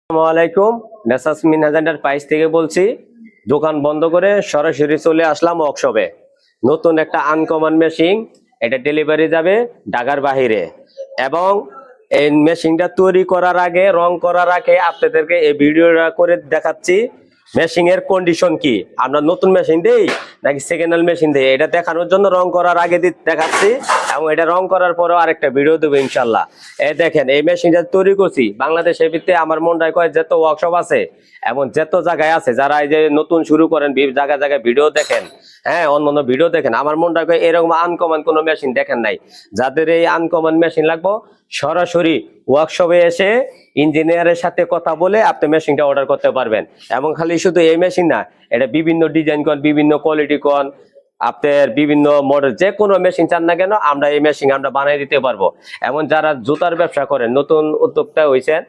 আসসালামু আলাইকুম। মেসার্স মিনহাজ পাইস থেকে বলছি। দোকান বন্ধ করে সরাসরি চলে আসলাম ওয়ার্কশপে। নতুন একটা আনকমন মেশিন, এটা ডেলিভারি যাবে ঢাকার বাহিরে। এবং এই মেশিনটা তৈরি করার আগে, রং করার আগে আপনাদেরকে এই ভিডিওটা করে দেখাচ্ছি মেশিন এর কন্ডিশন কি। আমরা নতুন মেশিন দেই নাকি সেকেন্ড হ্যান্ড মেশিন দেই, এটা দেখানোর জন্য রং করার আগে দেখাচ্ছি, এবং এটা রং করার পরেও আরেকটা ভিডিও দেবো ইনশাল্লাহ। এই দেখেন, এই মেশিনটা তৈরি করছি বাংলাদেশের ভিত্তিতে। আমার মনটায় কয় যত ওয়ার্কশপ আছে এবং যত জায়গায় আছে, যারা এই যে নতুন শুরু করেন, জায়গায় জায়গায় ভিডিও দেখেন, হ্যাঁ অন্য ভিডিও দেখেন, আমার মনটা কয় এরকম আনকমন কোনো মেশিন দেখেন নাই। যাদের এই আনকমন মেশিন লাগবে, সরাসরি ওয়ার্কশপে এসে ইঞ্জিনিয়ারের সাথে কথা বলে আপনি মেশিনটা অর্ডার করতে পারবেন। এবং খালি শুধু এই মেশিন না, এটা বিভিন্ন ডিজাইন কন, বিভিন্ন কোয়ালিটি কন, আপনার বিভিন্ন মডেল, যে কোনো মেশিন চান না কেন আমরা এই মেশিন আমরা বানিয়ে দিতে পারবো। এমন যারা জুতার ব্যবসা করেন, নতুন উদ্যোক্তা হয়েছেন,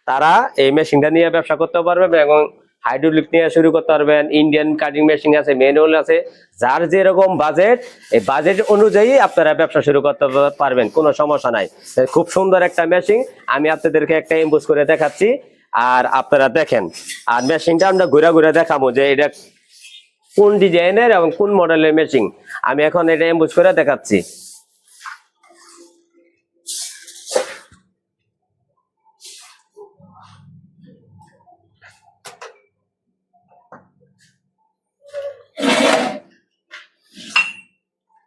তারা এই মেশিনটা নিয়ে ব্যবসা করতে পারবেন এবং হাইড্রোলিক নিয়ে শুরু করতে পারবেন। ইন্ডিয়ান কাটিং মেশিন আছে, ম্যানুয়াল আছে, যার যেরকম বাজেট, এই বাজেট অনুযায়ী আপনারা ব্যবসা শুরু করতে পারবেন, কোনো সমস্যা নাই। খুব সুন্দর একটা মেশিন, আমি আপনাদেরকে একটা এমবোস করে দেখাচ্ছি, আর আপনারা দেখেন। আর মেশিনটা আমরা ঘুরে ঘুরে দেখাবো যে এটা কোন ডিজাইনের এবং কোন মডেলের মেশিন। আমি এখন এটা এমবোস করে দেখাচ্ছি।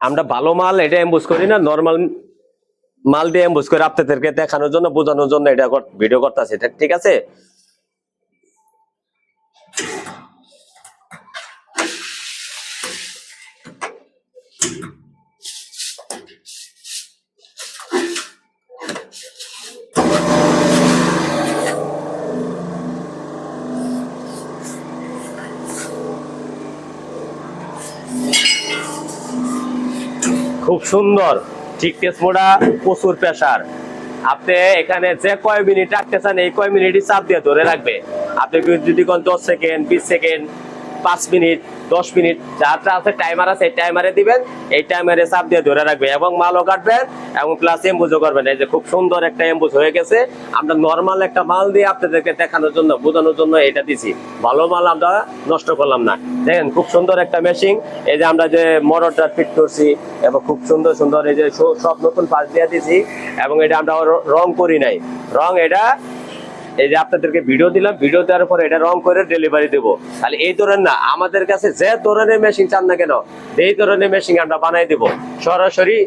আমরা ভালো মাল এটা এমবোস করি না, নরমাল মাল দিয়ে এমবোস করে আপনাদেরকে দেখানোর জন্য, বোঝানোর জন্য এটা ভিডিও করতেছি, ঠিক আছে। খুব সুন্দর থিকনেস মোড়া, প্রচুর প্রেসার। আপনি এখানে যে কয় মিনিট রাখতে চান, এই কয় মিনিটই চাপ দিয়ে ধরে রাখবে। আপনি যদি কোন 10 সেকেন্ড, 20 সেকেন্ড, 5 মিনিট, 10 মিনিট, যাটা আছে টাইমার আছে, টাইমারে দিবেন, এই টাইমারে চাপ দিয়ে ধরে রাখবে এবং মালও কাটবেন এবং প্লাস এমবুজও করবেন। এই যে খুব সুন্দর একটা এমবুজ হয়ে গেছে। আমরা নর্মাল একটা মাল দিয়ে আপনাদেরকে দেখানোর জন্য, বোঝানোর জন্য এটা দিছি। ভালো মাল আমরা নষ্ট করলাম না। দেখেন খুব সুন্দর একটা মেশিন। এই যে আমরা যে মোটরটা ফিট করছি এবং খুব সুন্দর সুন্দর এই যে সব নতুন পাশ দিয়ে দিছি, এবং এটা আমরা রং করি নাই। রং এটা এই যে আপনাদেরকে ভিডিও দিলাম, ভিডিও দেওয়ার পরে এটা রং করে ডেলিভারি দেবো। তাহলে এই ধরনের না, আমাদের কাছে যে ধরনের মেশিন চান না কেন, এই ধরনের মেশিন আমরা বানাই দেবো। সরাসরি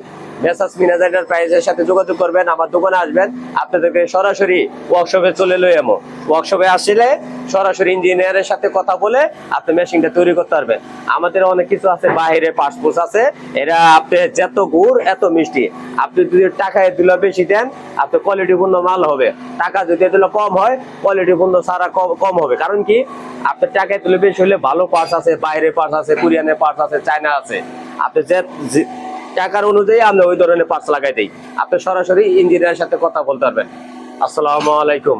মেসার্স মিনহাজ এন্টারপ্রাইজের সাথে যোগাযোগ করবেন, আমার দোকানে আসবেন, আপনাদেরকে সরাসরি ওয়ার্কশপে চলে লই এমো। ওয়ার্কশপে আসলে সরাসরি ইঞ্জিনিয়ারের সাথে কথা বলে আপনি মেশিনটা তৈরি করতে পারবেন। আমাদের অনেক কিছু আছে, বাইরে পাসপোর্ট আছে, এরা আপনি যত গুড় এত মিষ্টি। আপনি যদি টাকায় দিলে বেশি দেন, আপনার কোয়ালিটিপূর্ণ মাল হবে। টাকা যদি দিলে কম হয়, কোয়ালিটিপূর্ণ সারা কম হবে। কারণ কি, আপনার টাকায় তুলে বেশি হলে ভালো পার্টস আছে, বাইরে পার্টস আছে, কোরিয়ানের পার্টস আছে, চায়না আছে। আপনি যে টাকার অনুযায়ী আমরা ওই ধরনের পার্টস লাগাই দিই। আপনি সরাসরি ইঞ্জিনিয়ারের সাথে কথা বলতে পারবেন। আসসালামু আলাইকুম।